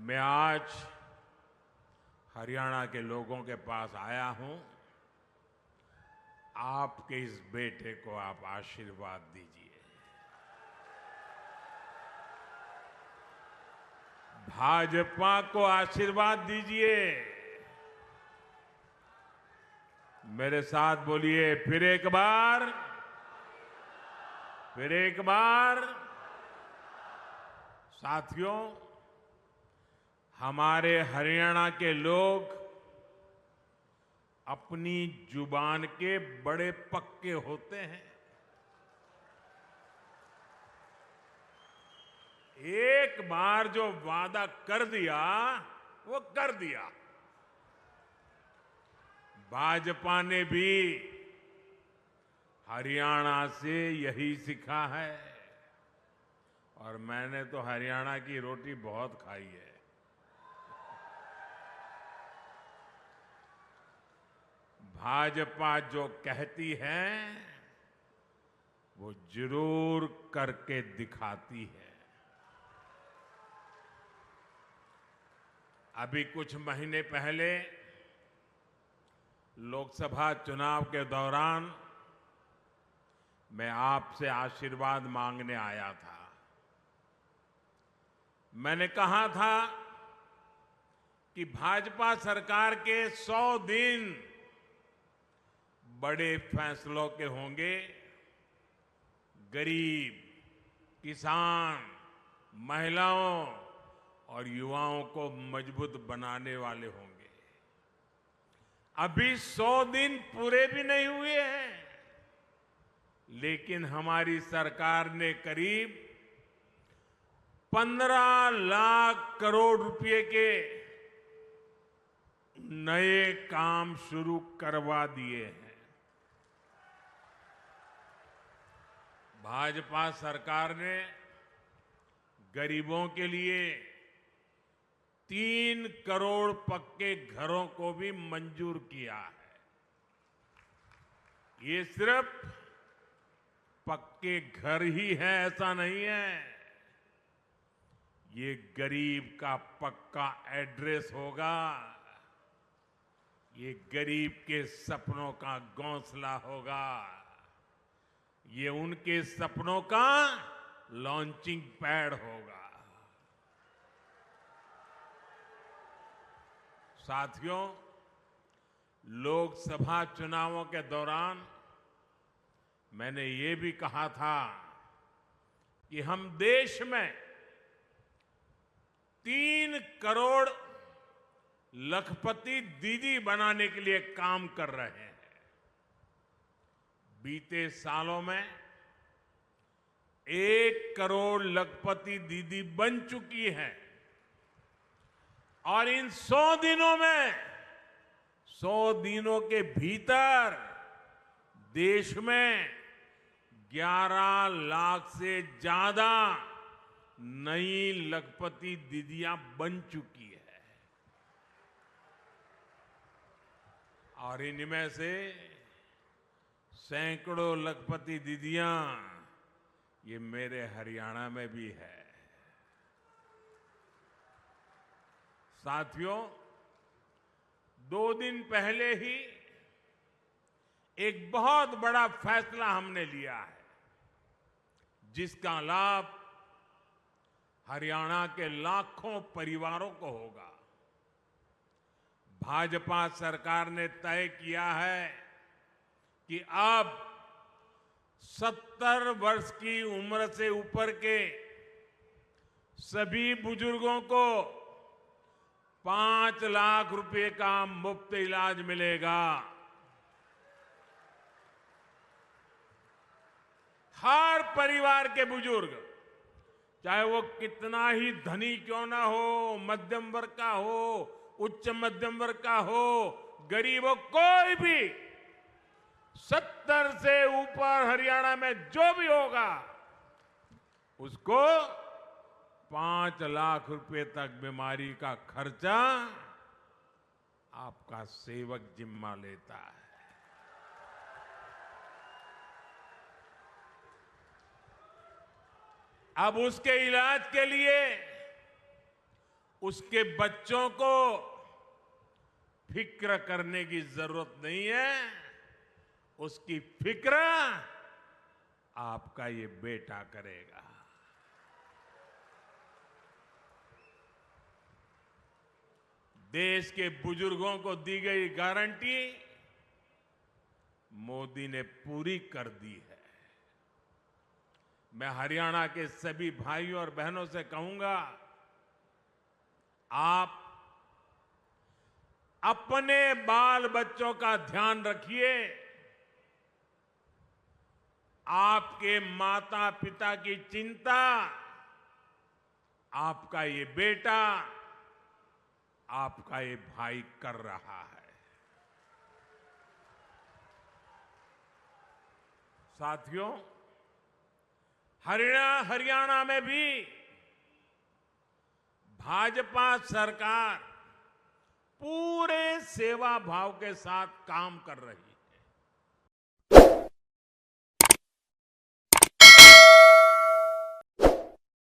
मैं आज हरियाणा के लोगों के पास आया हूं। आपके इस बेटे को आप आशीर्वाद दीजिए। भाजपा को आशीर्वाद दीजिए। मेरे साथ बोलिए, फिर एक बार, फिर एक बार। साथियों, हमारे हरियाणा के लोग अपनी जुबान के बड़े पक्के होते हैं। एक बार जो वादा कर दिया वो कर दिया। भाजपा ने भी हरियाणा से यही सीखा है और मैंने तो हरियाणा की रोटी बहुत खाई है। भाजपा जो कहती है वो जरूर करके दिखाती है। अभी कुछ महीने पहले लोकसभा चुनाव के दौरान मैं आपसे आशीर्वाद मांगने आया था। मैंने कहा था कि भाजपा सरकार के 100 दिन बड़े फैसलों के होंगे। गरीब, किसान, महिलाओं और युवाओं को मजबूत बनाने वाले होंगे। अभी 100 दिन पूरे भी नहीं हुए हैं, लेकिन हमारी सरकार ने करीब 15 लाख करोड़ रुपए के नए काम शुरू करवा दिए हैं। भाजपा सरकार ने गरीबों के लिए 3 करोड़ पक्के घरों को भी मंजूर किया है। ये सिर्फ पक्के घर ही है ऐसा नहीं है, ये गरीब का पक्का एड्रेस होगा। ये गरीब के सपनों का घोंसला होगा। ये उनके सपनों का लॉन्चिंग पैड होगा। साथियों, लोकसभा चुनावों के दौरान मैंने ये भी कहा था कि हम देश में 3 करोड़ लखपति दीदी बनाने के लिए काम कर रहे हैं। बीते सालों में 1 करोड़ लखपति दीदी बन चुकी है और इन 100 दिनों में 100 दिनों के भीतर देश में 11 लाख से ज्यादा नई लखपति दीदियां बन चुकी है और इनमें से सैकड़ों लखपति दीदियां ये मेरे हरियाणा में भी है। साथियों, 2 दिन पहले ही एक बहुत बड़ा फैसला हमने लिया है, जिसका लाभ हरियाणा के लाखों परिवारों को होगा। भाजपा सरकार ने तय किया है कि अब 70 वर्ष की उम्र से ऊपर के सभी बुजुर्गों को 5 लाख रुपए का मुफ्त इलाज मिलेगा। हर परिवार के बुजुर्ग, चाहे वो कितना ही धनी क्यों ना हो, मध्यम वर्ग का हो, उच्च मध्यम वर्ग का हो, गरीब हो, कोई भी 70 से ऊपर हरियाणा में जो भी होगा उसको 5 लाख रुपए तक बीमारी का खर्चा आपका सेवक जिम्मा लेता है। अब उसके इलाज के लिए उसके बच्चों को फिक्र करने की जरूरत नहीं है। उसकी फिक्र आपका ये बेटा करेगा। देश के बुजुर्गों को दी गई गारंटी मोदी ने पूरी कर दी है। मैं हरियाणा के सभी भाइयों और बहनों से कहूंगा, आप अपने बाल बच्चों का ध्यान रखिए। आपके माता पिता की चिंता आपका ये बेटा, आपका ये भाई कर रहा है। साथियों, हरियाणा में भी भाजपा सरकार पूरे सेवा भाव के साथ काम कर रही है।